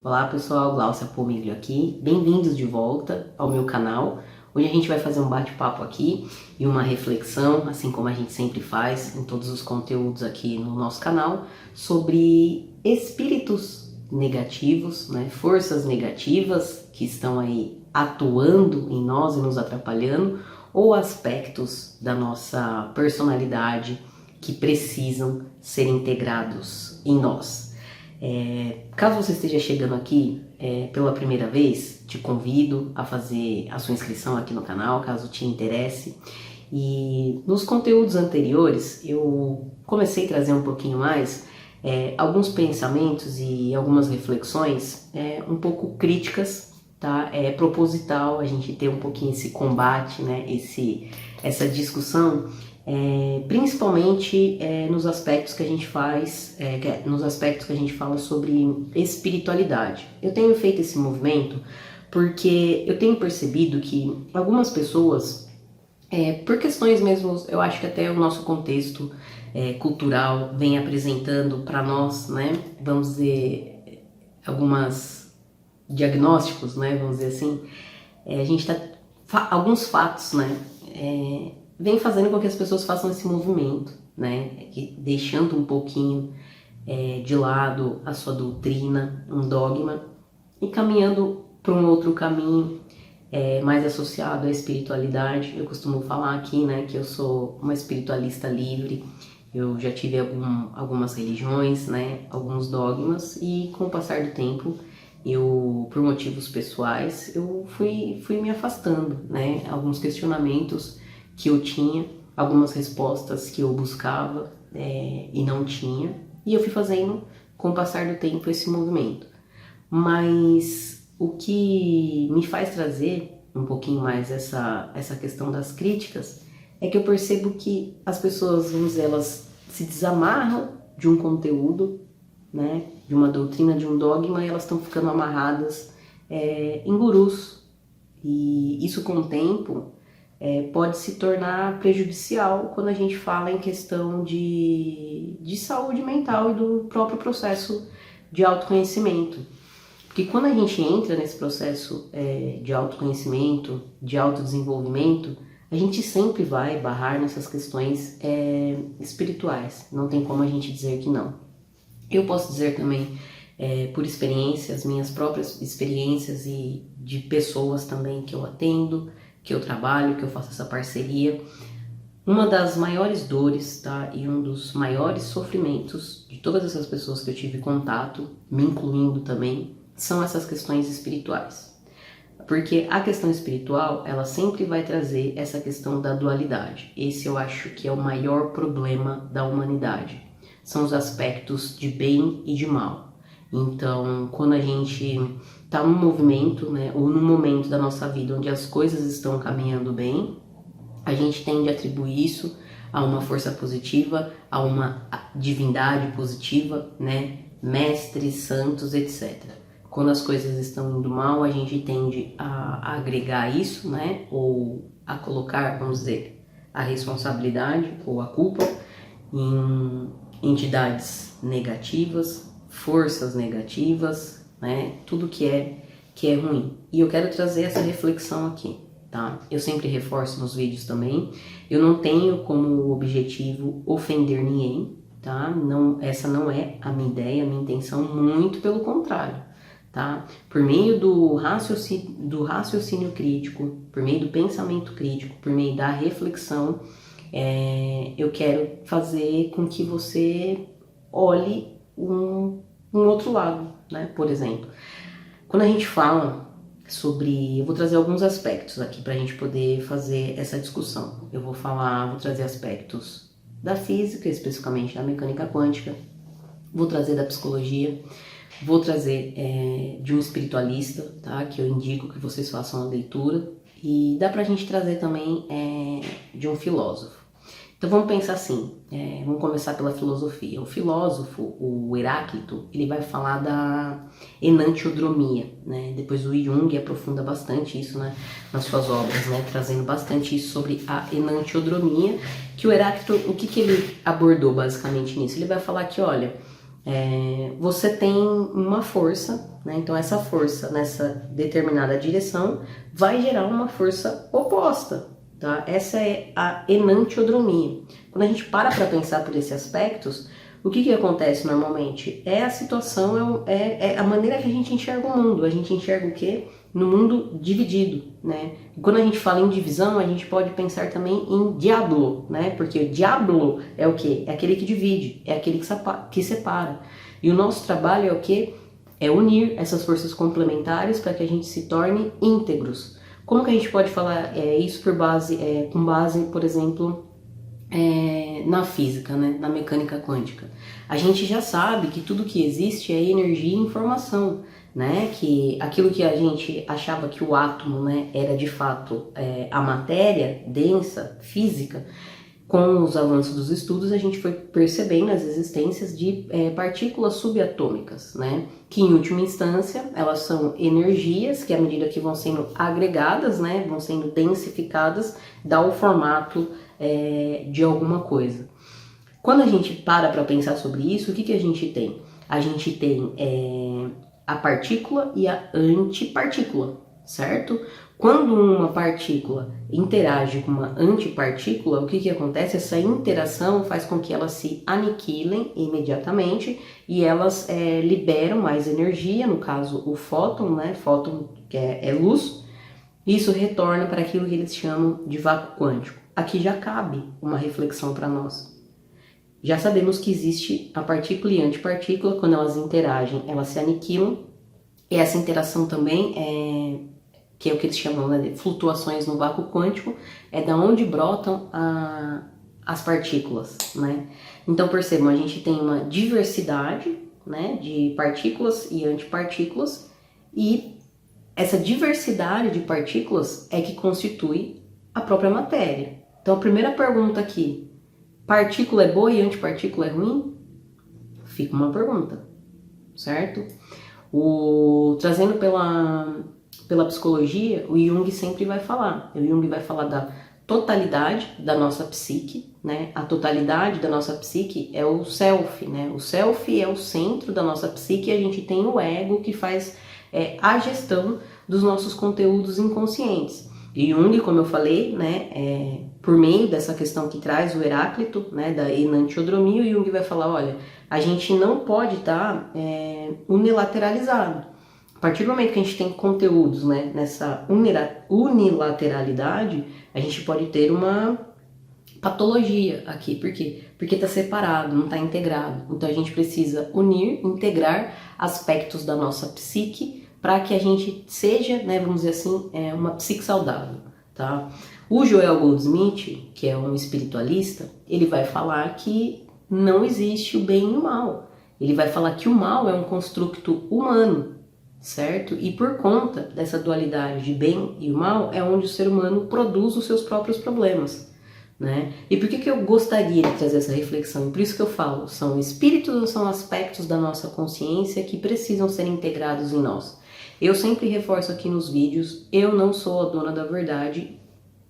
Olá pessoal, Glaucia Pomiglio aqui, bem-vindos de volta ao meu canal. Hoje a gente vai fazer um bate-papo aqui e uma reflexão, assim como a gente sempre faz em todos os conteúdos aqui no nosso canal, sobre espíritos negativos, né? Forças negativas que estão aí atuando em nós e nos atrapalhando, ou aspectos da nossa personalidade que precisam ser integrados em nós. Caso você esteja chegando aqui pela primeira vez, te convido a fazer a sua inscrição aqui no canal, caso te interesse. E nos conteúdos anteriores eu comecei a trazer um pouquinho mais alguns pensamentos e algumas reflexões um pouco críticas, tá? É proposital a gente ter um pouquinho esse combate, né? Essa discussão. Principalmente nos aspectos que a gente faz, nos aspectos que a gente fala sobre espiritualidade. Eu tenho feito esse movimento porque eu tenho percebido que algumas pessoas, por questões mesmo, eu acho que até o nosso contexto cultural vem apresentando para nós, né, vamos dizer, algumas diagnósticos, né, vamos dizer assim, a gente alguns fatos, né, vem fazendo com que as pessoas façam esse movimento, né? Deixando um pouquinho de lado a sua doutrina, um dogma, e caminhando para um outro caminho mais associado à espiritualidade. Eu costumo falar aqui, né, que eu sou uma espiritualista livre. Eu já tive algumas religiões, né, alguns dogmas, e com o passar do tempo, eu, por motivos pessoais, eu fui me afastando, né? Alguns questionamentos que eu tinha, algumas respostas que eu buscava e não tinha, e eu fui fazendo com o passar do tempo esse movimento. Mas o que me faz trazer um pouquinho mais essa questão das críticas é que eu percebo que as pessoas, vamos dizer, elas se desamarram de um conteúdo, né, de uma doutrina, de um dogma, e elas estão ficando amarradas em gurus, e isso com o tempo pode se tornar prejudicial quando a gente fala em questão de saúde mental e do próprio processo de autoconhecimento. Porque quando a gente entra nesse processo de autoconhecimento, de autodesenvolvimento, a gente sempre vai barrar nessas questões espirituais. Não tem como a gente dizer que não. Eu posso dizer também, por experiências, minhas próprias experiências e de pessoas também que eu atendo, que eu trabalho, que eu faço essa parceria, uma das maiores dores, tá, e um dos maiores sofrimentos de todas essas pessoas que eu tive contato, me incluindo também, são essas questões espirituais. Porque a questão espiritual, ela sempre vai trazer essa questão da dualidade. Esse eu acho que é o maior problema da humanidade. São os aspectos de bem e de mal. Então, quando a gente está num movimento, né, ou num momento da nossa vida onde as coisas estão caminhando bem, a gente tende a atribuir isso a uma força positiva, a uma divindade positiva, né, mestres, santos, etc. Quando as coisas estão indo mal, a gente tende a agregar isso, né, ou a colocar, vamos dizer, a responsabilidade ou a culpa em entidades negativas, forças negativas, né? Tudo que é ruim. E eu quero trazer essa reflexão aqui, tá? Eu sempre reforço nos vídeos também. Eu não tenho como objetivo ofender ninguém, tá? Não, essa não é a minha ideia, a minha intenção, muito pelo contrário, tá? Por meio do raciocínio crítico, por meio do pensamento crítico, por meio da reflexão, eu quero fazer com que você olhe um outro lado, né? Por exemplo, quando a gente fala sobre... Eu vou trazer alguns aspectos aqui para a gente poder fazer essa discussão. Vou trazer aspectos da física, especificamente da mecânica quântica, vou trazer da psicologia, vou trazer de um espiritualista, tá? Que eu indico que vocês façam a leitura, e dá pra gente trazer também de um filósofo. Então vamos pensar assim, vamos começar pela filosofia. O filósofo, o Heráclito, ele vai falar da enantiodromia, né? Depois o Jung aprofunda bastante isso, né, nas suas obras, né, trazendo bastante isso sobre a enantiodromia, que o Heráclito, o que ele abordou basicamente nisso? Ele vai falar que, olha, você tem uma força, né? Então essa força nessa determinada direção vai gerar uma força oposta, tá? Essa é a enantiodromia. Quando a gente para pensar por esses aspectos, o que acontece normalmente? É a situação, é a maneira que a gente enxerga o mundo. A gente enxerga o quê? No mundo dividido, né? E quando a gente fala em divisão, a gente pode pensar também em diablo, né? Porque diablo é o quê? É aquele que divide, é aquele que separa. E o nosso trabalho é o quê? É unir essas forças complementares para que a gente se torne íntegros. Como que a gente pode falar isso com base, por exemplo, na física, né? Na mecânica quântica? A gente já sabe que tudo que existe é energia e informação, né? Que aquilo que a gente achava que o átomo, né, era de fato a matéria densa, física. Com os avanços dos estudos, a gente foi percebendo as existências de partículas subatômicas, né? Que em última instância, elas são energias que à medida que vão sendo agregadas, né, vão sendo densificadas, dá o formato de alguma coisa. Quando a gente para pensar sobre isso, o que a gente tem? A gente tem a partícula e a antipartícula, certo? Quando uma partícula interage com uma antipartícula, o que acontece? Essa interação faz com que elas se aniquilem imediatamente e elas liberam mais energia, no caso o fóton, né? Fóton que é luz. Isso retorna para aquilo que eles chamam de vácuo quântico. Aqui já cabe uma reflexão para nós. Já sabemos que existe a partícula e a antipartícula, quando elas interagem, elas se aniquilam. E essa interação também que é o que eles chamam, né, de flutuações no vácuo quântico, é da onde brotam as partículas, né? Então percebam, a gente tem uma diversidade, né, de partículas e antipartículas, e essa diversidade de partículas é que constitui a própria matéria. Então a primeira pergunta aqui, partícula é boa e antipartícula é ruim? Fica uma pergunta, certo? Trazendo pela psicologia, o Jung sempre vai falar. O Jung vai falar da totalidade da nossa psique, né? A totalidade da nossa psique é o self, né? O self é o centro da nossa psique e a gente tem o ego que faz a gestão dos nossos conteúdos inconscientes. E Jung, como eu falei, né, por meio dessa questão que traz o Heráclito, né, da enantiodromia, o Jung vai falar, olha, a gente não pode estar unilateralizado. A partir do momento que a gente tem conteúdos, né, nessa unilateralidade, a gente pode ter uma patologia aqui. Por quê? Porque está separado, não está integrado. Então a gente precisa unir, integrar aspectos da nossa psique para que a gente seja, né, vamos dizer assim, uma psique saudável, tá? O Joel Goldsmith, que é um espiritualista, ele vai falar que não existe o bem e o mal. Ele vai falar que o mal é um construto humano, certo? E por conta dessa dualidade de bem e o mal, é onde o ser humano produz os seus próprios problemas, né? E por que eu gostaria de trazer essa reflexão? Por isso que eu falo, são espíritos ou são aspectos da nossa consciência que precisam ser integrados em nós. Eu sempre reforço aqui nos vídeos, eu não sou a dona da verdade,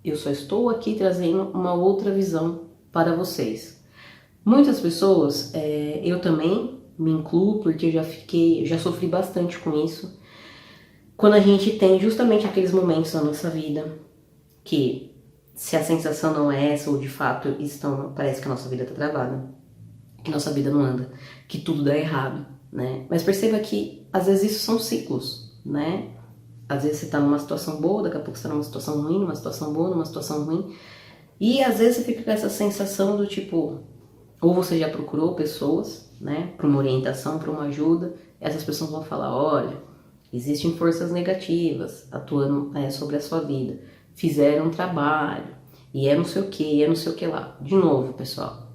eu só estou aqui trazendo uma outra visão para vocês. Muitas pessoas, eu também me incluo, porque eu já sofri bastante com isso, quando a gente tem justamente aqueles momentos na nossa vida que, se a sensação não é essa, ou de fato parece que a nossa vida está travada, que nossa vida não anda, que tudo dá errado, né? Mas perceba que às vezes isso são ciclos, né? Às vezes você está numa situação boa, daqui a pouco você está numa situação ruim, numa situação boa, numa situação ruim, e às vezes você fica com essa sensação do tipo, ou você já procurou pessoas, né, para uma orientação, para uma ajuda, essas pessoas vão falar, olha, existem forças negativas atuando sobre a sua vida, fizeram um trabalho, e não sei o que, não sei o que lá. De novo, pessoal,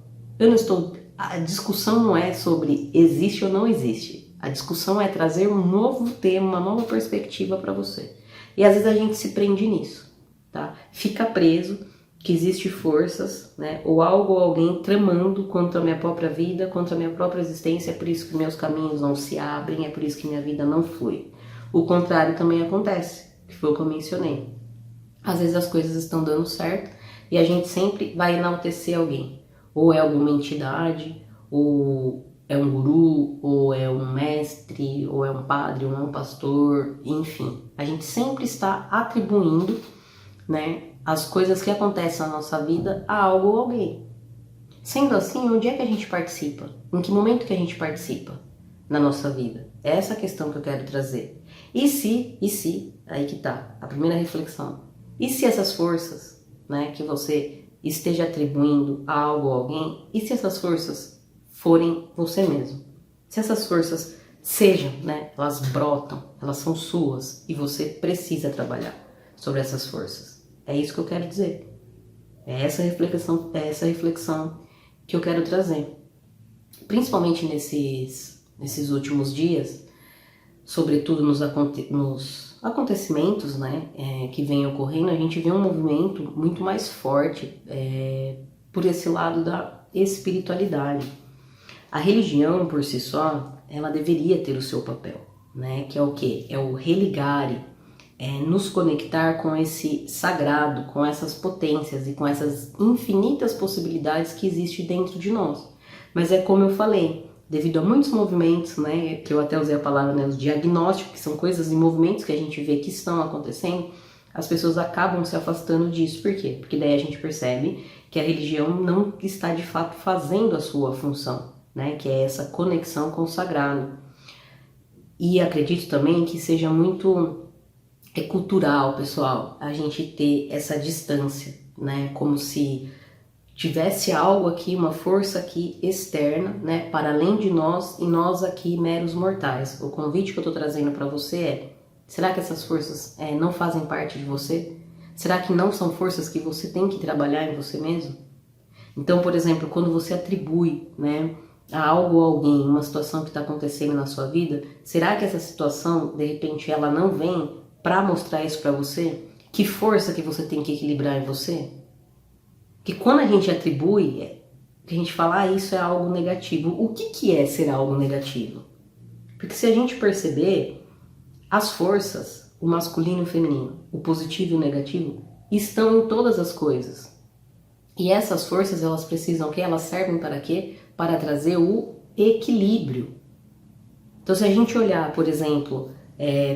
a discussão não é sobre existe ou não existe, a discussão é trazer um novo tema, uma nova perspectiva para você. E às vezes a gente se prende nisso, tá? Fica preso que existe forças, né, ou algo ou alguém tramando contra a minha própria vida, contra a minha própria existência, é por isso que meus caminhos não se abrem, é por isso que minha vida não flui. O contrário também acontece, que foi o que eu mencionei. Às vezes as coisas estão dando certo e a gente sempre vai enaltecer alguém, ou é alguma entidade, ou é um guru, ou é um mestre, ou é um padre, ou é um pastor, enfim. A gente sempre está atribuindo, né, as coisas que acontecem na nossa vida a algo ou alguém. Sendo assim, onde é que a gente participa? Em que momento que a gente participa na nossa vida? É essa a questão que eu quero trazer. E se, aí que tá, a primeira reflexão. E se essas forças, né, que você esteja atribuindo a algo ou alguém, e se essas forças forem você mesmo? Se essas forças sejam, né, elas brotam, elas são suas, e você precisa trabalhar sobre essas forças. É isso que eu quero dizer. É essa reflexão que eu quero trazer. Principalmente nesses últimos dias, sobretudo nos acontecimentos, né, que vem ocorrendo, a gente vê um movimento muito mais forte por esse lado da espiritualidade. A religião, por si só, ela deveria ter o seu papel, né, que é o quê? É o religare, nos conectar com esse sagrado, com essas potências e com essas infinitas possibilidades que existem dentro de nós. Mas é como eu falei, devido a muitos movimentos, né, que eu até usei a palavra, né, os diagnósticos, que são coisas e movimentos que a gente vê que estão acontecendo, as pessoas acabam se afastando disso. Por quê? Porque daí a gente percebe que a religião não está de fato fazendo a sua função, né, que é essa conexão com o sagrado. E acredito também que seja muito cultural, pessoal, a gente ter essa distância, né, como se tivesse algo aqui, uma força aqui externa, né, para além de nós, e nós aqui meros mortais. O convite que eu estou trazendo para você é: será que essas forças não fazem parte de você? Será que não são forças que você tem que trabalhar em você mesmo? Então, por exemplo, quando você atribui, né, a algo ou alguém uma situação que está acontecendo na sua vida, será que essa situação, de repente, ela não vem para mostrar isso para você? Que força que você tem que equilibrar em você? Que quando a gente atribui, a gente fala, isso é algo negativo. O que é ser algo negativo? Porque se a gente perceber, as forças, o masculino e o feminino, o positivo e o negativo, estão em todas as coisas. E essas forças, elas precisam, que elas servem para quê? Para trazer o equilíbrio. Então, se a gente olhar, por exemplo,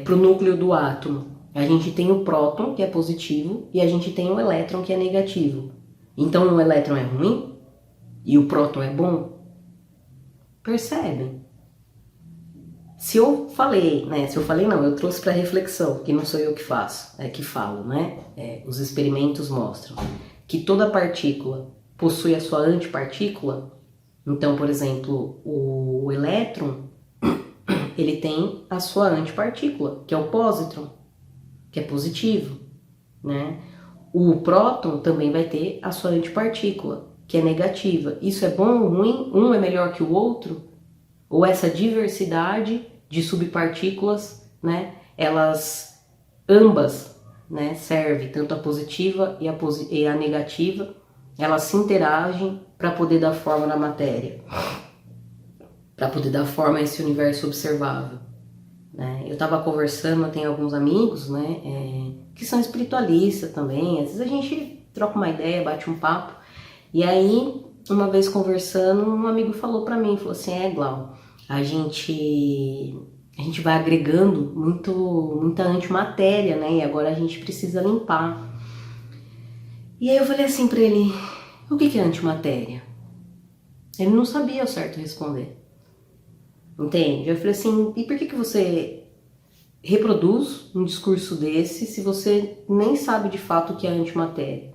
para o núcleo do átomo, a gente tem o próton, que é positivo, e a gente tem o elétron, que é negativo. Então, o elétron é ruim e o próton é bom? Percebem? Se eu falei, não, eu trouxe para reflexão, que não sou eu que faço, que falo, né? Os experimentos mostram que toda partícula possui a sua antipartícula. Então, por exemplo, o elétron, ele tem a sua antipartícula, que é o pósitron, que é positivo, né? O próton também vai ter a sua antipartícula, que é negativa. Isso é bom ou ruim? Um é melhor que o outro? Ou essa diversidade de subpartículas, né? Elas ambas, né, servem, tanto a positiva e a negativa, elas se interagem para poder dar forma na matéria, para poder dar forma a esse universo observável. Eu estava conversando, eu tenho alguns amigos, né, que são espiritualistas também. Às vezes a gente troca uma ideia, bate um papo, e aí, uma vez conversando, um amigo falou para mim, falou assim, Glau, a gente vai agregando muita antimatéria, né, e agora a gente precisa limpar. E aí eu falei assim para ele, o que é antimatéria? Ele não sabia ao certo responder. Entende? Eu falei assim, e por que você reproduz um discurso desse se você nem sabe de fato o que é antimatéria?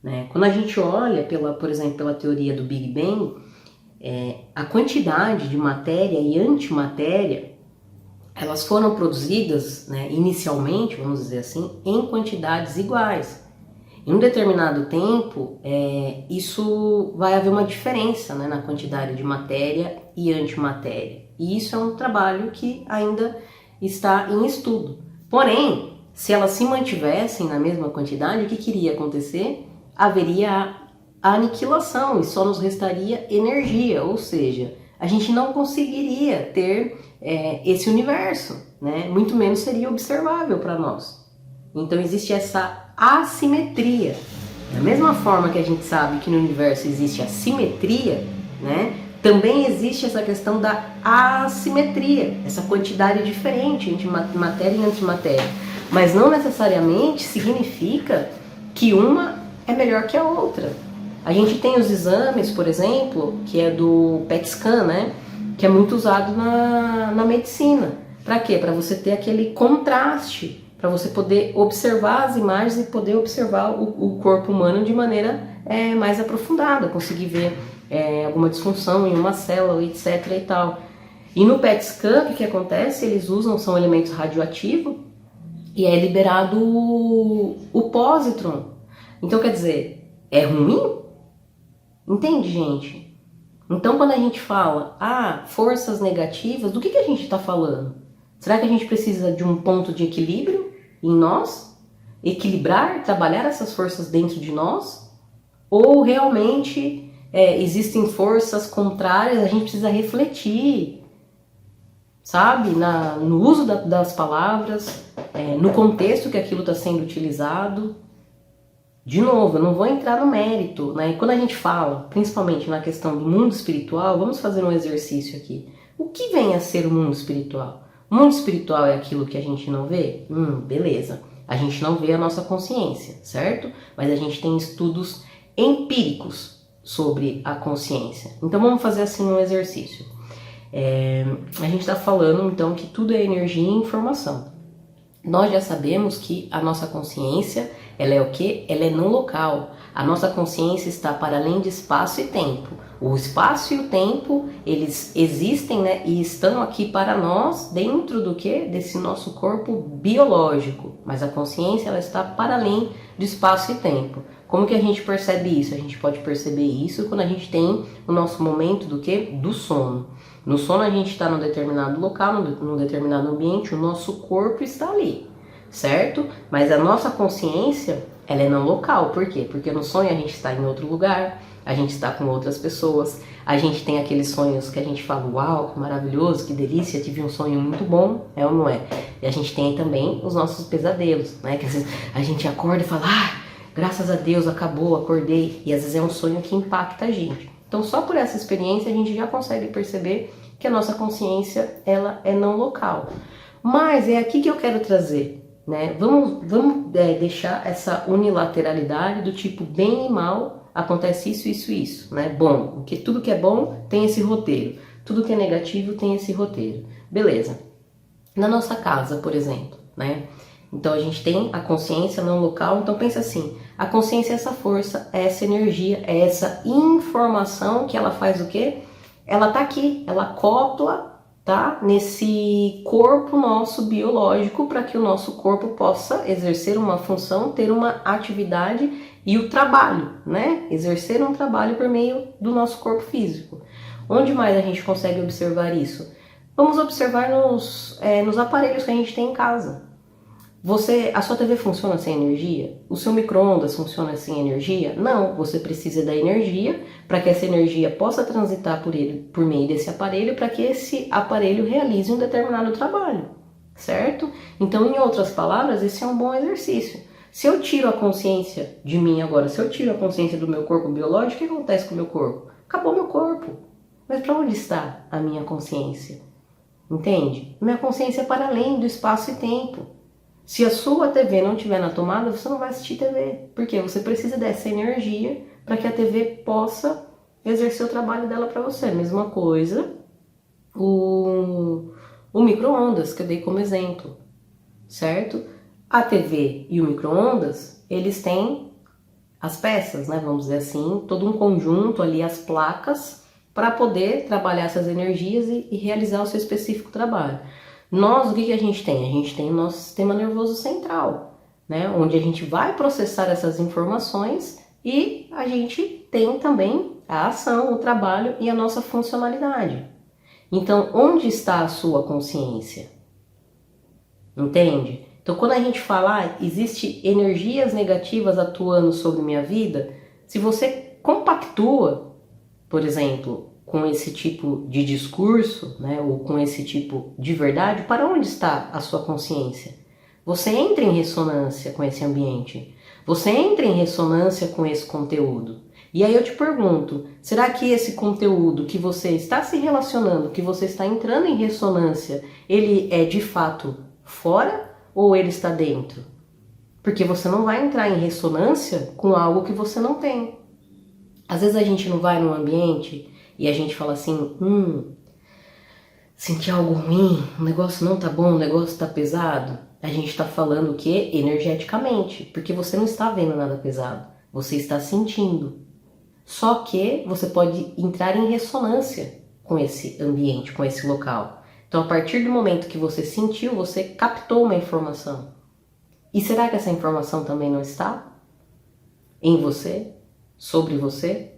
Né? Quando a gente olha, por exemplo, pela teoria do Big Bang, a quantidade de matéria e antimatéria, elas foram produzidas, né, inicialmente, vamos dizer assim, em quantidades iguais. Em um determinado tempo, isso vai haver uma diferença, né, na quantidade de matéria e antimatéria. E isso é um trabalho que ainda está em estudo. Porém, se elas se mantivessem na mesma quantidade, o que iria acontecer? Haveria a aniquilação e só nos restaria energia, ou seja, a gente não conseguiria ter esse universo, né? Muito menos seria observável para nós. Então existe essa assimetria. Da mesma forma que a gente sabe que no universo existe a simetria, né? Também existe essa questão da assimetria, essa quantidade diferente entre matéria e antimatéria. Mas não necessariamente significa que uma é melhor que a outra. A gente tem os exames, por exemplo, que é do PET scan, né? Que é muito usado na medicina. Para quê? Para você ter aquele contraste, para você poder observar as imagens e poder observar o corpo humano de maneira mais aprofundada, conseguir ver alguma disfunção em uma célula, etc. e tal. E no PET scan, o que acontece? Eles são elementos radioativos e é liberado o pósitron. Então, quer dizer, é ruim? Entende, gente? Então, quando a gente fala, forças negativas, do que a gente está falando? Será que a gente precisa de um ponto de equilíbrio em nós? Equilibrar, trabalhar essas forças dentro de nós? Ou realmente existem forças contrárias, a gente precisa refletir, sabe? No uso das palavras, no contexto que aquilo está sendo utilizado. De novo, eu não vou entrar no mérito, né? E quando a gente fala, principalmente na questão do mundo espiritual, vamos fazer um exercício aqui. O que vem a ser o mundo espiritual? O mundo espiritual é aquilo que a gente não vê? Beleza. A gente não vê a nossa consciência, certo? Mas a gente tem estudos empíricos sobre a consciência. Então vamos fazer assim um exercício. A gente está falando então que tudo é energia e informação. Nós já sabemos que a nossa consciência, ela é o quê? Ela é não local. A nossa consciência está para além de espaço e tempo. O espaço e o tempo, eles existem, né? E estão aqui para nós dentro do quê? Desse nosso corpo biológico. Mas a consciência, ela está para além de espaço e tempo. Como que a gente percebe isso? A gente pode perceber isso quando a gente tem o nosso momento do quê? Do sono. No sono a gente está num determinado local, num determinado ambiente, o nosso corpo está ali, certo? Mas a nossa consciência, ela é não local. Por quê? Porque no sonho a gente está em outro lugar, a gente está com outras pessoas, a gente tem aqueles sonhos que a gente fala, uau, que maravilhoso, que delícia, tive um sonho muito bom, é ou não é? E a gente tem também os nossos pesadelos, né? Que às vezes a gente acorda e fala, graças a Deus, acabou, acordei, e às vezes é um sonho que impacta a gente. Então, só por essa experiência, a gente já consegue perceber que a nossa consciência, ela é não local. Mas é aqui que eu quero trazer, né? Vamos deixar essa unilateralidade do tipo bem e mal, acontece isso, né? Bom, porque tudo que é bom tem esse roteiro, tudo que é negativo tem esse roteiro. Beleza. Na nossa casa, por exemplo, né? Então a gente tem a consciência não local, então pensa assim, a consciência é essa força, é essa energia, é essa informação que ela faz o quê? Ela tá aqui, ela acopla, tá? Nesse corpo nosso biológico para que o nosso corpo possa exercer uma função, ter uma atividade e o trabalho, né? Exercer um trabalho por meio do nosso corpo físico. Onde mais a gente consegue observar isso? Vamos observar nos aparelhos que a gente tem em casa. A sua TV funciona sem energia? O seu micro-ondas funciona sem energia? Não, você precisa da energia para que essa energia possa transitar por meio desse aparelho para que esse aparelho realize um determinado trabalho, certo? Então, em outras palavras, esse é um bom exercício. Se eu tiro a consciência de mim agora, se eu tiro a consciência do meu corpo biológico, o que acontece com o meu corpo? Acabou meu corpo. Mas para onde está a minha consciência? Entende? Minha consciência é para além do espaço e tempo. Se a sua TV não estiver na tomada, você não vai assistir TV. Porque você precisa dessa energia para que a TV possa exercer o trabalho dela para você. Mesma coisa, o micro-ondas, que eu dei como exemplo, certo? A TV e o micro-ondas, eles têm as peças, né? Vamos dizer assim, todo um conjunto ali, as placas, para poder trabalhar essas energias e realizar o seu específico trabalho. Nós, o que a gente tem? A gente tem o nosso sistema nervoso central, né? Onde a gente vai processar essas informações e a gente tem também a ação, o trabalho e a nossa funcionalidade. Então, onde está a sua consciência? Entende? Então, quando a gente fala, existe energias negativas atuando sobre minha vida, se você compactua, por exemplo, com esse tipo de discurso, né, ou com esse tipo de verdade, para onde está a sua consciência? Você entra em ressonância com esse ambiente, você entra em ressonância com esse conteúdo. E aí eu te pergunto, será que esse conteúdo que você está se relacionando, que você está entrando em ressonância, ele é de fato fora ou ele está dentro? Porque você não vai entrar em ressonância com algo que você não tem. Às vezes a gente não vai num ambiente e a gente fala assim, senti algo ruim, o negócio não tá bom, o negócio tá pesado. A gente tá falando o quê? Energeticamente, porque você não está vendo nada pesado, você está sentindo. Só que você pode entrar em ressonância com esse ambiente, com esse local. Então, a partir do momento que você sentiu, você captou uma informação. E será que essa informação também não está em você? Sobre você?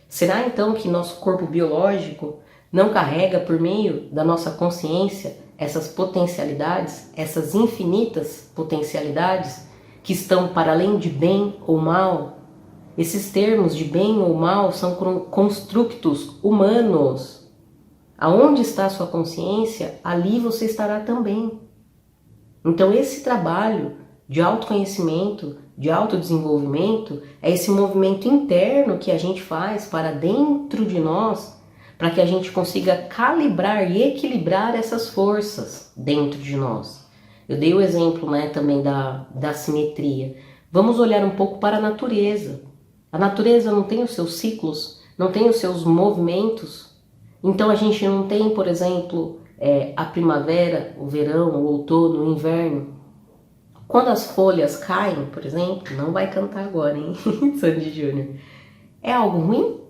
Será então que nosso corpo biológico não carrega por meio da nossa consciência essas potencialidades, essas infinitas potencialidades que estão para além de bem ou mal? Esses termos de bem ou mal são construtos humanos. Aonde está a sua consciência, ali você estará também. Então esse trabalho de autoconhecimento, de autodesenvolvimento, é esse movimento interno que a gente faz para dentro de nós, para que a gente consiga calibrar e equilibrar essas forças dentro de nós. Eu dei o exemplo, também da simetria. Vamos olhar um pouco para a natureza. A natureza não tem os seus ciclos, não tem os seus movimentos. Então a gente não tem, por exemplo, a primavera, o verão, o outono, o inverno. Quando as folhas caem, por exemplo, não vai cantar agora, hein, Sandy Júnior. É algo ruim?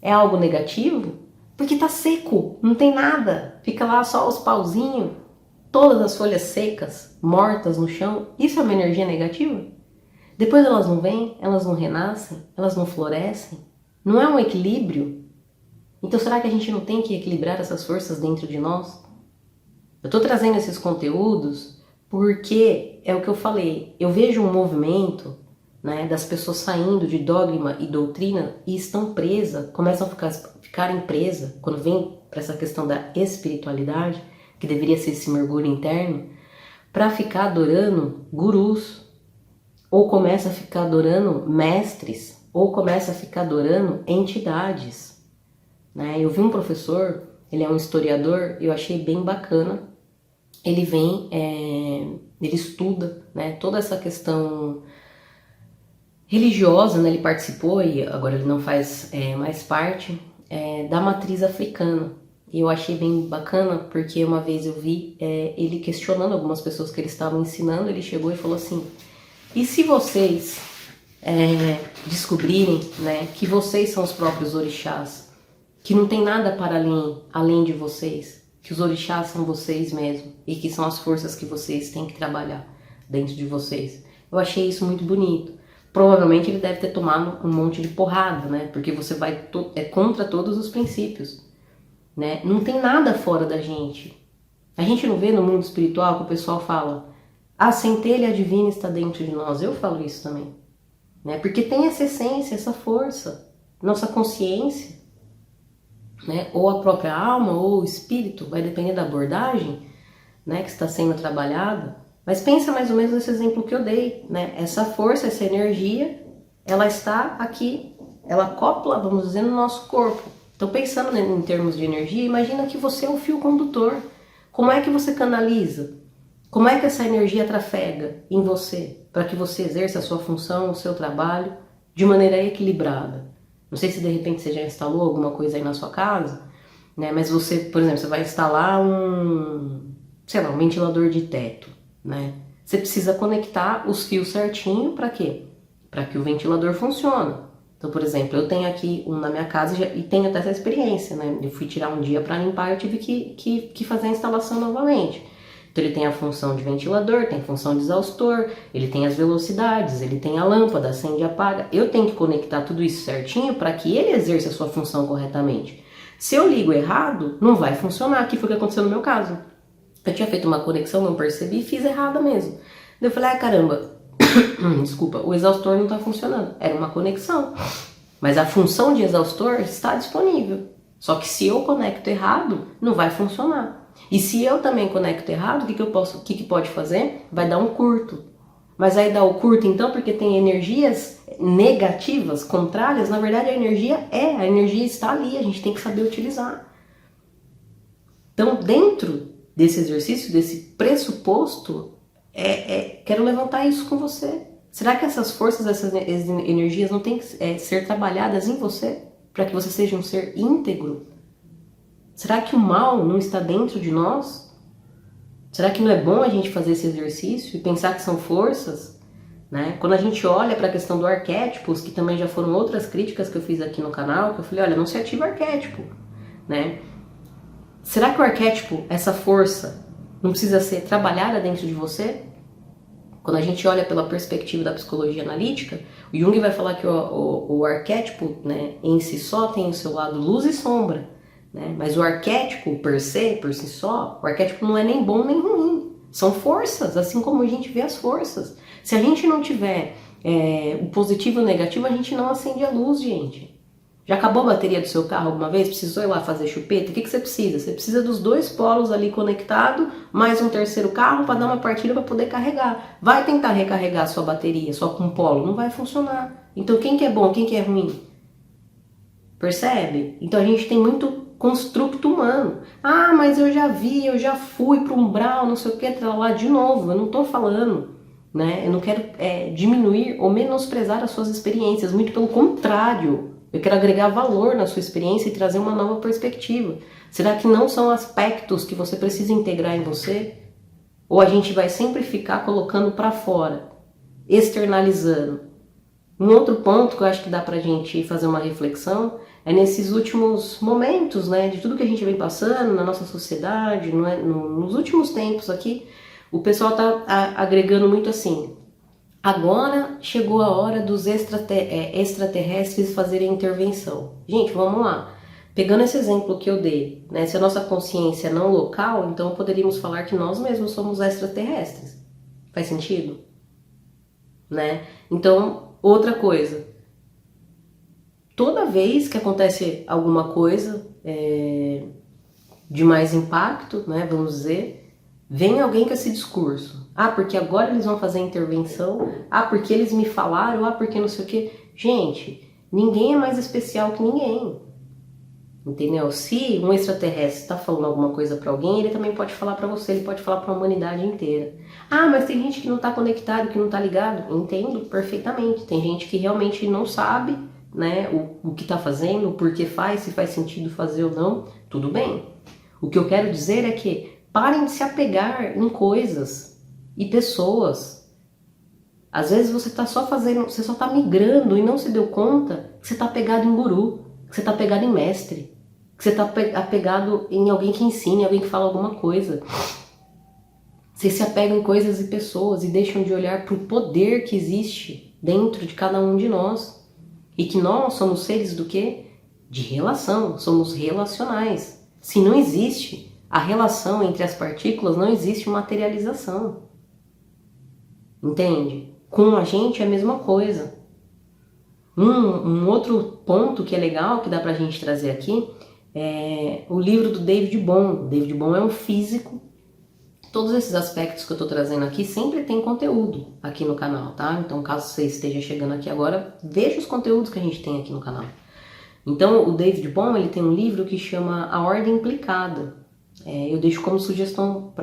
É algo negativo? Porque tá seco, não tem nada. Fica lá só os pauzinhos, todas as folhas secas, mortas no chão. Isso é uma energia negativa? Depois elas não vêm, elas não renascem, elas não florescem. Não é um equilíbrio? Então será que a gente não tem que equilibrar essas forças dentro de nós? Eu tô trazendo esses conteúdos porque é o que eu falei. Eu vejo um movimento, das pessoas saindo de dogma e doutrina e estão presas, começam a ficarem presas, quando vem para essa questão da espiritualidade, que deveria ser esse mergulho interno, para ficar adorando gurus, ou começa a ficar adorando mestres, ou começa a ficar adorando entidades. Eu vi um professor, ele é um historiador, eu achei bem bacana. Ele vem, ele estuda toda essa questão religiosa, ele participou e agora ele não faz mais parte da matriz africana. E eu achei bem bacana porque uma vez eu vi ele questionando algumas pessoas que ele estava ensinando. Ele chegou e falou assim, e se vocês descobrirem que vocês são os próprios orixás, que não tem nada para além de vocês, que os orixás são vocês mesmos e que são as forças que vocês têm que trabalhar dentro de vocês. Eu achei isso muito bonito. Provavelmente ele deve ter tomado um monte de porrada, porque você vai contra todos os princípios, Não tem nada fora da gente. A gente não vê no mundo espiritual que o pessoal fala, a centelha divina está dentro de nós. Eu falo isso também, Porque tem essa essência, essa força, nossa consciência, ou a própria alma, ou o espírito, vai depender da abordagem, que está sendo trabalhada. Mas pensa mais ou menos nesse exemplo que eu dei, Essa força, essa energia, ela está aqui, ela acopla, vamos dizer, no nosso corpo. Então pensando em termos de energia, imagina que você é um fio condutor. Como é que você canaliza? Como é que essa energia trafega em você, para que você exerça a sua função, o seu trabalho, de maneira equilibrada? Não sei se de repente você já instalou alguma coisa aí na sua casa, mas você, por exemplo, você vai instalar um ventilador de teto, Você precisa conectar os fios certinho para quê? Para que o ventilador funcione. Então, por exemplo, eu tenho aqui um na minha casa e tenho até essa experiência, Eu fui tirar um dia para limpar e eu tive que fazer a instalação novamente. Então ele tem a função de ventilador, tem a função de exaustor, ele tem as velocidades, ele tem a lâmpada, acende e apaga. Eu tenho que conectar tudo isso certinho para que ele exerça a sua função corretamente. Se eu ligo errado, não vai funcionar, que foi o que aconteceu no meu caso. Eu tinha feito uma conexão, não percebi e fiz errada mesmo. Daí eu falei, caramba, desculpa, o exaustor não está funcionando. Era uma conexão, mas a função de exaustor está disponível. Só que se eu conecto errado, não vai funcionar. E se eu também conecto errado, o que que pode fazer? Vai dar um curto. Mas aí dá o curto então, porque tem energias negativas, contrárias. Na verdade a energia está ali, a gente tem que saber utilizar. Então dentro desse exercício, desse pressuposto, quero levantar isso com você. Será que essas forças, essas energias não têm que ser trabalhadas em você? Para que você seja um ser íntegro? Será que o mal não está dentro de nós? Será que não é bom a gente fazer esse exercício e pensar que são forças? Né? Quando a gente olha para a questão do arquétipos, que também já foram outras críticas que eu fiz aqui no canal, que eu falei, olha, não se ativa arquétipo. Né? Será que o arquétipo, essa força, não precisa ser trabalhada dentro de você? Quando a gente olha pela perspectiva da psicologia analítica, o Jung vai falar que o arquétipo, né, em si só tem o seu lado luz e sombra. Né? Mas o arquétipo, por si só, o arquétipo não é nem bom nem ruim. São forças, assim como a gente vê as forças. Se a gente não tiver o positivo e o negativo, a gente não acende a luz, gente. Já acabou a bateria do seu carro alguma vez? Precisou ir lá fazer chupeta? O que você precisa? Você precisa dos dois polos ali conectados, mais um terceiro carro para dar uma partida para poder carregar. Vai tentar recarregar a sua bateria só com um polo? Não vai funcionar. Então quem que é bom, quem que é ruim? Percebe? Então a gente tem muito construto humano. Ah, mas eu já vi, eu já fui para um umbral, não sei o que, lá de novo. Eu não estou falando, né? Eu não quero diminuir ou menosprezar as suas experiências. Muito pelo contrário. Eu quero agregar valor na sua experiência e trazer uma nova perspectiva. Será que não são aspectos que você precisa integrar em você? Ou a gente vai sempre ficar colocando para fora, externalizando? Um outro ponto que eu acho que dá pra gente fazer uma reflexão é nesses últimos momentos, né, de tudo que a gente vem passando na nossa sociedade, nos últimos tempos aqui, o pessoal tá agregando muito assim, agora chegou a hora dos extraterrestres fazerem intervenção. Gente, vamos lá. Pegando esse exemplo que eu dei, né, se a nossa consciência é não local, então poderíamos falar que nós mesmos somos extraterrestres. Faz sentido? Né? Então, outra coisa. Toda vez que acontece alguma coisa de mais impacto, né, vamos dizer, vem alguém com esse discurso. Ah, porque agora eles vão fazer intervenção. Ah, porque eles me falaram. Ah, porque não sei o quê. Gente, ninguém é mais especial que ninguém. Entendeu? Se um extraterrestre está falando alguma coisa para alguém, ele também pode falar para você, ele pode falar para a humanidade inteira. Ah, mas tem gente que não está conectado, que não está ligado. Entendo perfeitamente. Tem gente que realmente não sabe, né, o que está fazendo, o porquê faz, se faz sentido fazer ou não. Tudo bem. O que eu quero dizer é que parem de se apegar em coisas e pessoas. Às vezes você está só fazendo, você só está migrando e não se deu conta que você está apegado em guru, que você está apegado em mestre, que você está apegado em alguém que ensine, alguém que fala alguma coisa. Vocês se apegam em coisas e pessoas e deixam de olhar para o poder que existe dentro de cada um de nós. E que nós somos seres do quê? De relação, somos relacionais. Se não existe a relação entre as partículas, não existe materialização. Entende? Com a gente é a mesma coisa. Um outro ponto que é legal, que dá pra gente trazer aqui, é o livro do David Bohm. O David Bohm é um físico. Todos esses aspectos que eu tô trazendo aqui sempre tem conteúdo aqui no canal, tá? Então, caso você esteja chegando aqui agora, veja os conteúdos que a gente tem aqui no canal. Então, o David Bohm, ele tem um livro que chama A Ordem Implicada. Eu deixo como sugestão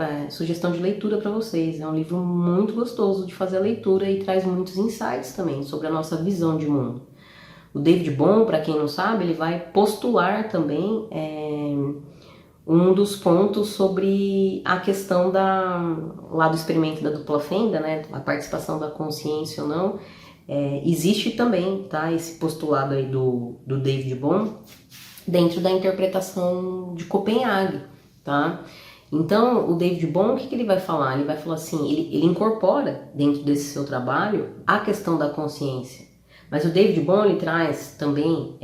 de leitura para vocês. É um livro muito gostoso de fazer a leitura e traz muitos insights também sobre a nossa visão de mundo. O David Bohm, para quem não sabe, ele vai postular também um dos pontos sobre a questão lá do experimento da dupla fenda, né, a participação da consciência ou não. Existe também, tá, esse postulado aí do David Bohm dentro da interpretação de Copenhague, tá? Então, o David Bohm, o que ele vai falar? Ele vai falar assim, ele incorpora dentro desse seu trabalho a questão da consciência. Mas o David Bohm, ele traz também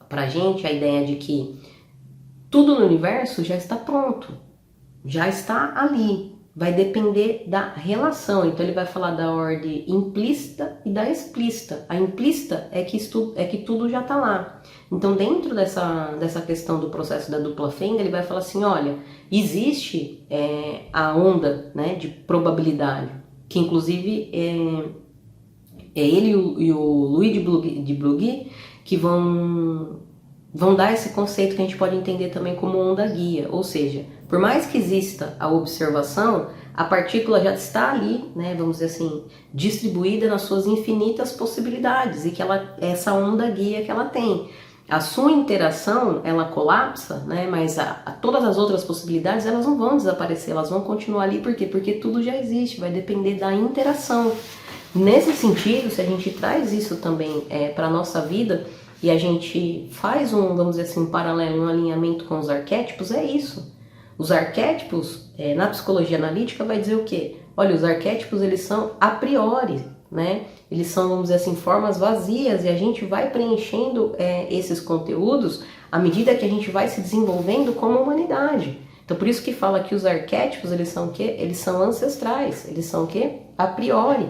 pra gente a ideia de que tudo no universo já está pronto, já está ali. Vai depender da relação. Então ele vai falar da ordem implícita e da explícita. A implícita é que tudo já está lá. Então dentro dessa questão do processo da dupla fenda, ele vai falar assim, olha, existe a onda, né, de probabilidade. que inclusive é ele e o Louis de Broglie que vão dar esse conceito que a gente pode entender também como onda guia, ou seja, por mais que exista a observação, a partícula já está ali, né, vamos dizer assim, distribuída nas suas infinitas possibilidades e que essa onda guia que ela tem. A sua interação, ela colapsa, né, mas todas as outras possibilidades, elas não vão desaparecer, elas vão continuar ali. Por quê? Porque tudo já existe, vai depender da interação. Nesse sentido, se a gente traz isso também para a nossa vida e a gente faz vamos dizer assim, um paralelo, um alinhamento com os arquétipos, é isso. Os arquétipos, na psicologia analítica, vai dizer o quê? Olha, os arquétipos, eles são a priori, né? Eles são, vamos dizer assim, formas vazias e a gente vai preenchendo esses conteúdos à medida que a gente vai se desenvolvendo como humanidade. Então, por isso que fala que os arquétipos, eles são o quê? Eles são ancestrais, eles são o quê? A priori.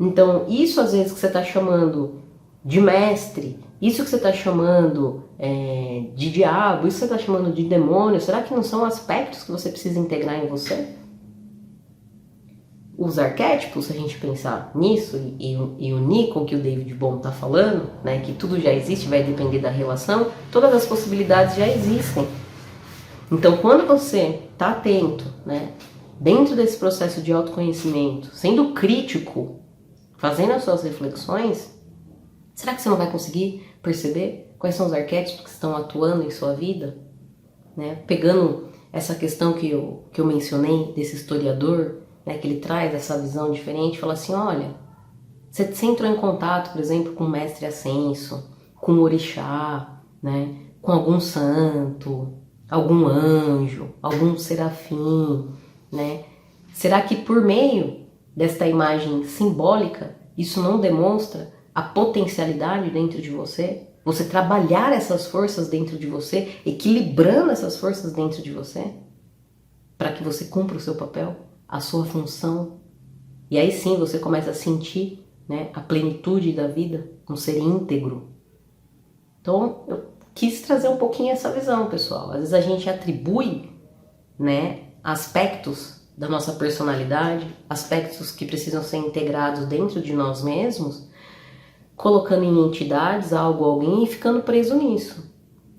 Então, isso às vezes que você está chamando de mestre, isso que você está chamando de diabo, isso que você está chamando de demônio, será que não são aspectos que você precisa integrar em você? Os arquétipos, se a gente pensar nisso e unir com o que o David Bohm está falando, né, que tudo já existe, vai depender da relação, todas as possibilidades já existem. Então, quando você está atento, né, dentro desse processo de autoconhecimento, sendo crítico, fazendo as suas reflexões, será que você não vai conseguir perceber quais são os arquétipos que estão atuando em sua vida? Né? Pegando essa questão que eu mencionei desse historiador, né, que ele traz essa visão diferente, fala assim, olha, você entrou em contato, por exemplo, com o mestre ascenso, com o orixá, né, com algum santo, algum anjo, algum serafim, né? Será que por meio desta imagem simbólica, isso não demonstra a potencialidade dentro de você? Você trabalhar essas forças dentro de você, equilibrando essas forças dentro de você, para que você cumpra o seu papel, a sua função. E aí sim você começa a sentir, né, a plenitude da vida, um ser íntegro. Então eu quis trazer um pouquinho essa visão, pessoal. Às vezes a gente atribui, né, aspectos da nossa personalidade, aspectos que precisam ser integrados dentro de nós mesmos, colocando em entidades, algo, alguém e ficando preso nisso.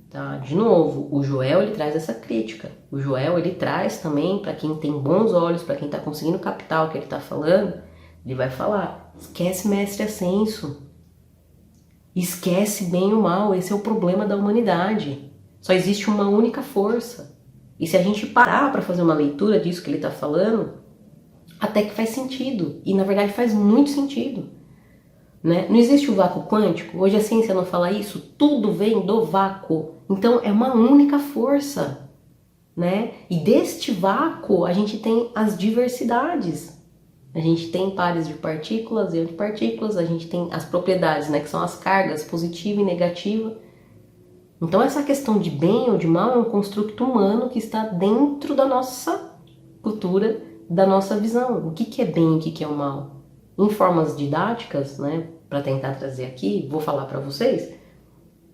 Tá? De novo, o Joel ele traz essa crítica. O Joel ele traz também, para quem tem bons olhos, para quem está conseguindo captar o que ele está falando, ele vai falar, esquece mestre ascenso, esquece bem o mal, esse é o problema da humanidade. Só existe uma única força. E se a gente parar para fazer uma leitura disso que ele está falando, até que faz sentido. E na verdade faz muito sentido. Né? Não existe o vácuo quântico? Hoje a ciência não fala isso? Tudo vem do vácuo. Então é uma única força. Né? E deste vácuo a gente tem as diversidades. A gente tem pares de partículas e antipartículas, a gente tem as propriedades, né, que são as cargas positiva e negativa. Então essa questão de bem ou de mal é um construto humano que está dentro da nossa cultura, da nossa visão. O que é bem e o que é o mal? Em formas didáticas, né, para tentar trazer aqui, vou falar para vocês,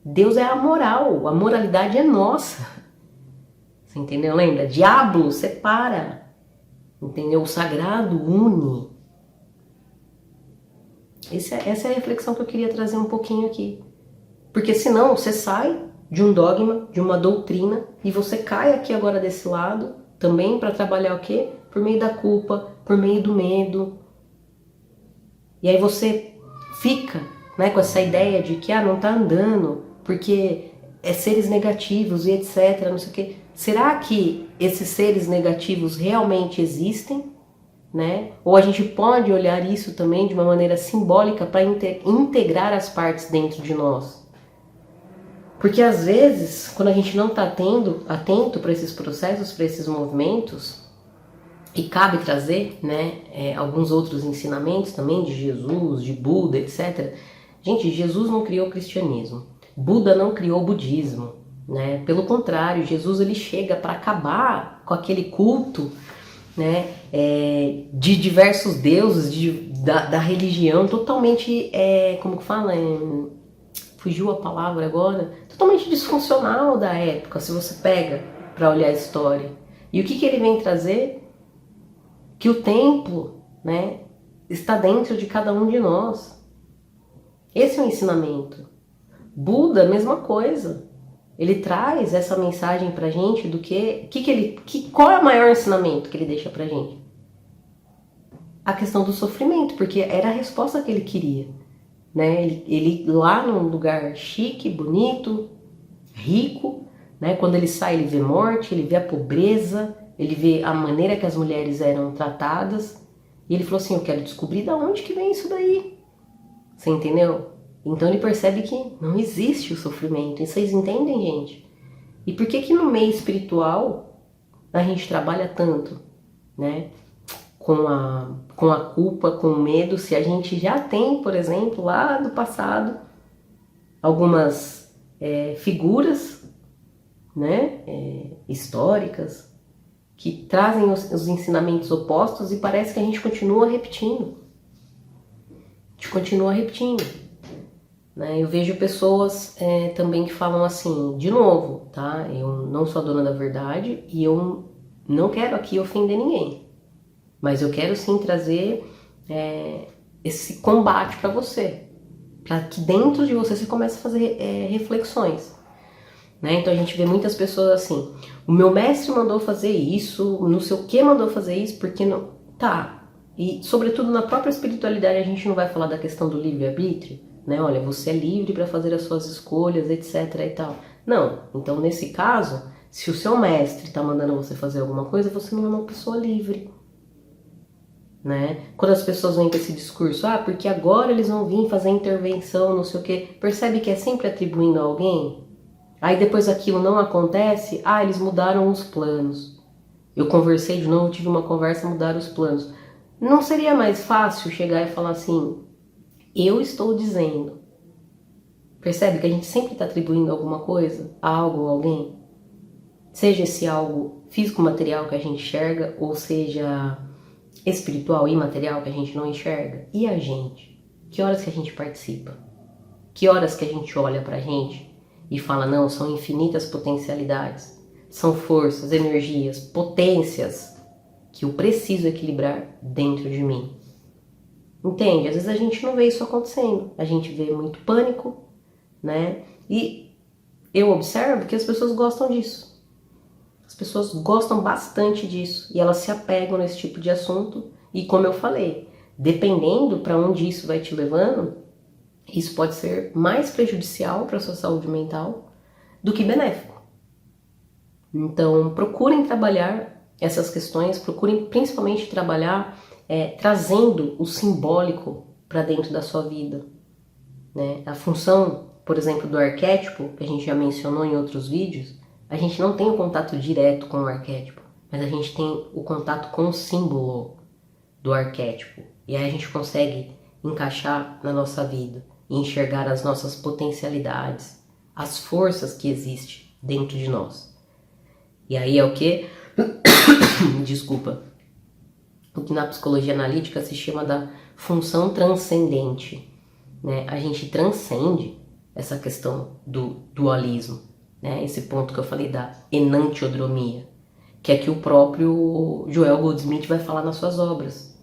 Deus é a moral, a moralidade é nossa. Você entendeu? Lembra? Diabo separa. Entendeu? O sagrado une. Essa é a reflexão que eu queria trazer um pouquinho aqui. Porque senão você sai de um dogma, de uma doutrina, e você cai aqui agora desse lado, também para trabalhar o quê? Por meio da culpa, por meio do medo. E aí você fica, né, com essa ideia de que não tá andando, porque é seres negativos e etc, não sei o quê. Será que esses seres negativos realmente existem? Né? Ou a gente pode olhar isso também de uma maneira simbólica para integrar as partes dentro de nós? Porque às vezes, quando a gente não está atento para esses processos, para esses movimentos, e cabe trazer, né, alguns outros ensinamentos também de Jesus, de Buda, etc. Gente, Jesus não criou o cristianismo. Buda não criou o budismo. Né? Pelo contrário, Jesus ele chega para acabar com aquele culto, né, de diversos deuses, da religião totalmente, como que fala? Fugiu a palavra agora. Totalmente disfuncional da época, se você pega para olhar a história. E o que ele vem trazer? Que o templo né, está dentro de cada um de nós. Esse é o ensinamento. Buda, mesma coisa. Ele traz essa mensagem pra gente do qual é o maior ensinamento que ele deixa pra gente? A questão do sofrimento, porque era a resposta que ele queria, né? Ele lá num lugar chique, bonito, rico, né? Quando ele sai, ele vê morte, ele vê a pobreza, ele vê a maneira que as mulheres eram tratadas, e ele falou assim, eu quero descobrir de onde que vem isso daí. Você entendeu? Então ele percebe que não existe o sofrimento. E vocês entendem, gente? E por que no meio espiritual a gente trabalha tanto, né? Com a culpa, com o medo, se a gente já tem, por exemplo, lá do passado, algumas figuras, né? Históricas, que trazem os ensinamentos opostos e parece que a gente continua repetindo. A gente continua repetindo. Né? Eu vejo pessoas também que falam assim, de novo, tá? Eu não sou a dona da verdade e eu não quero aqui ofender ninguém. Mas eu quero sim trazer esse combate para você. Para que dentro de você comece a fazer reflexões. Né? Então a gente vê muitas pessoas assim, o meu mestre mandou fazer isso, não sei o que mandou fazer isso, porque não... Tá, e sobretudo na própria espiritualidade a gente não vai falar da questão do livre-arbítrio, né? Olha, você é livre para fazer as suas escolhas, etc e tal. Não, então nesse caso, se o seu mestre está mandando você fazer alguma coisa, você não é uma pessoa livre. Né? Quando as pessoas vêm com esse discurso, porque agora eles vão vir fazer intervenção, não sei o que, percebe que é sempre atribuindo a alguém? Aí depois aquilo não acontece, eles mudaram os planos. Eu conversei de novo, tive uma conversa, mudaram os planos. Não seria mais fácil chegar e falar assim, eu estou dizendo. Percebe que a gente sempre está atribuindo alguma coisa a algo ou alguém? Seja esse algo físico-material que a gente enxerga, ou seja espiritual e imaterial que a gente não enxerga. E a gente? Que horas que a gente participa? Que horas que a gente olha pra gente e fala, não, são infinitas potencialidades, são forças, energias, potências que eu preciso equilibrar dentro de mim. Entende? Às vezes a gente não vê isso acontecendo, a gente vê muito pânico, né? E eu observo que as pessoas gostam disso. As pessoas gostam bastante disso e elas se apegam nesse tipo de assunto. E como eu falei, dependendo para onde isso vai te levando, isso pode ser mais prejudicial para a sua saúde mental do que benéfico. Então, procurem trabalhar essas questões, procurem principalmente trabalhar trazendo o simbólico para dentro da sua vida. Né? A função, por exemplo, do arquétipo, que a gente já mencionou em outros vídeos, a gente não tem o contato direto com o arquétipo, mas a gente tem o contato com o símbolo do arquétipo. E aí a gente consegue encaixar na nossa vida e enxergar as nossas potencialidades, as forças que existem dentro de nós. E aí é o que? Desculpa. O que na psicologia analítica se chama da função transcendente. Né? A gente transcende essa questão do dualismo. Né, esse ponto que eu falei da enantiodromia, que é que o próprio Joel Goldsmith vai falar nas suas obras.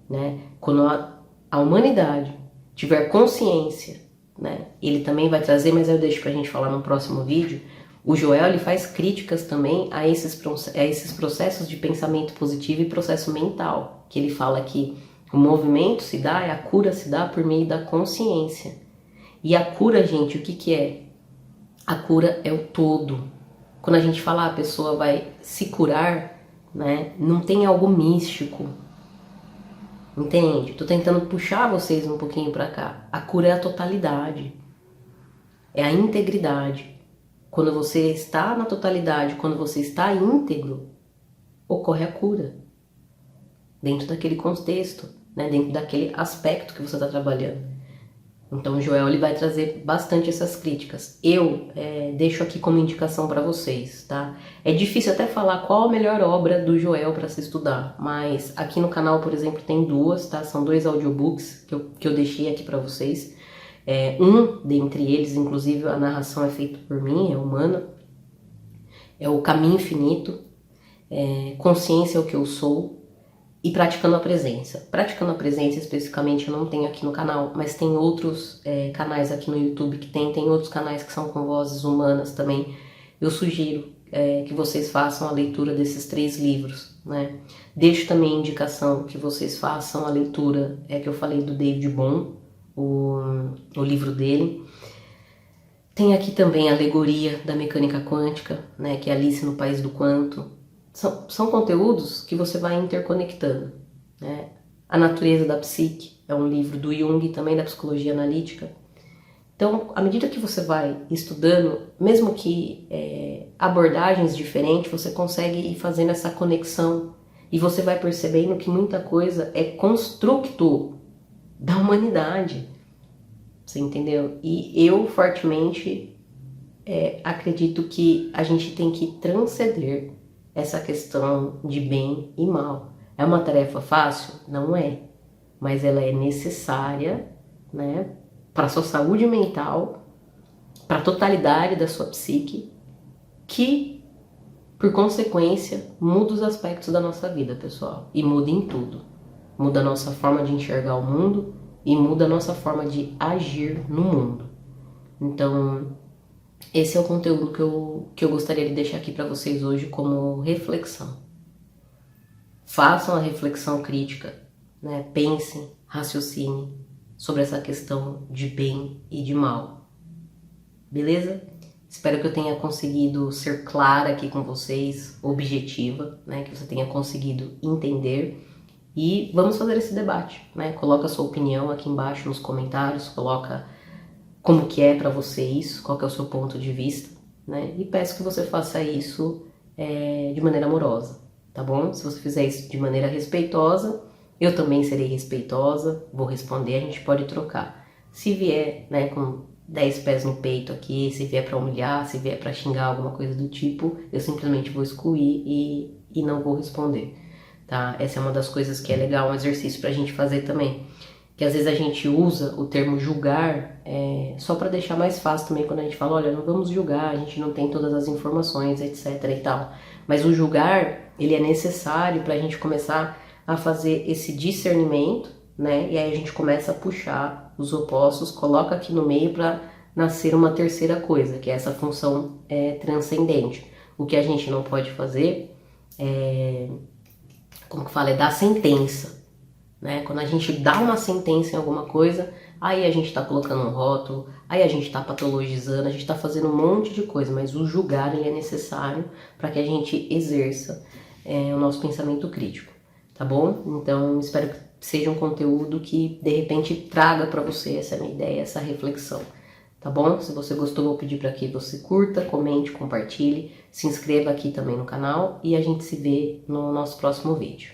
Né? Quando a humanidade tiver consciência, né, ele também vai trazer, mas eu deixo pra gente falar no próximo vídeo, o Joel ele faz críticas também a esses processos de pensamento positivo e processo mental, que ele fala que o movimento se dá, a cura se dá por meio da consciência. E a cura, gente, o que é? A cura é o todo. Quando a gente fala a pessoa vai se curar, né, não tem algo místico. Entende? Tô tentando puxar vocês um pouquinho para cá. A cura é a totalidade. É a integridade. Quando você está na totalidade, quando você está íntegro, ocorre a cura. Dentro daquele contexto, né, dentro daquele aspecto que você está trabalhando. Então o Joel ele vai trazer bastante essas críticas. Eu deixo aqui como indicação para vocês, tá? É difícil até falar qual a melhor obra do Joel para se estudar, mas aqui no canal, por exemplo, tem duas, tá? São 2 audiobooks que eu deixei aqui para vocês. Um dentre eles, inclusive a narração é feita por mim, é humana. É o Caminho Infinito, Consciência é o que eu sou. e praticando a presença. Praticando a presença especificamente eu não tenho aqui no canal, mas tem outros canais aqui no YouTube que tem outros canais que são com vozes humanas também. Eu sugiro que vocês façam a leitura desses 3 livros, né? Deixo também a indicação que vocês façam a leitura que eu falei do David Bohm, o livro dele. Tem aqui também a Alegoria da Mecânica Quântica, né, que é Alice no País do Quanto. São conteúdos que você vai interconectando, né? A Natureza da Psique é um livro do Jung, também da psicologia analítica. Então, à medida que você vai estudando, mesmo que abordagens diferentes, você consegue ir fazendo essa conexão e você vai percebendo que muita coisa é construto da humanidade. Você entendeu? E eu fortemente acredito que a gente tem que transcender essa questão de bem e mal. É uma tarefa fácil? Não é. Mas ela é necessária, né, para a sua saúde mental, para a totalidade da sua psique, que, por consequência, muda os aspectos da nossa vida, pessoal. E muda em tudo. Muda a nossa forma de enxergar o mundo e muda a nossa forma de agir no mundo. Então, esse é o conteúdo que eu gostaria de deixar aqui para vocês hoje como reflexão. Façam a reflexão crítica, né? Pensem, raciocinem sobre essa questão de bem e de mal. Beleza? Espero que eu tenha conseguido ser clara aqui com vocês, objetiva, né? Que você tenha conseguido entender. E vamos fazer esse debate, né? Coloca a sua opinião aqui embaixo nos comentários, coloca como que é para você isso, qual que é o seu ponto de vista, né? E peço que você faça isso de maneira amorosa, tá bom? Se você fizer isso de maneira respeitosa, eu também serei respeitosa, vou responder, a gente pode trocar. Se vier, né, com 10 pés no peito aqui, se vier para humilhar, se vier para xingar, alguma coisa do tipo, eu simplesmente vou excluir e não vou responder, tá? Essa é uma das coisas que é legal, um exercício pra gente fazer também. Que às vezes a gente usa o termo julgar só para deixar mais fácil também quando a gente fala, olha, não vamos julgar, a gente não tem todas as informações, etc e tal. Mas o julgar, ele é necessário para a gente começar a fazer esse discernimento, né? E aí a gente começa a puxar os opostos, coloca aqui no meio para nascer uma terceira coisa, que é essa função transcendente. O que a gente não pode fazer como que fala, é dar sentença. Né? Quando a gente dá uma sentença em alguma coisa, aí a gente está colocando um rótulo, aí a gente está patologizando, a gente está fazendo um monte de coisa, mas o julgar ele é necessário para que a gente exerça o nosso pensamento crítico, tá bom? Então, espero que seja um conteúdo que, de repente, traga para você essa minha ideia, essa reflexão, tá bom? Se você gostou, vou pedir para que você curta, comente, compartilhe, se inscreva aqui também no canal e a gente se vê no nosso próximo vídeo.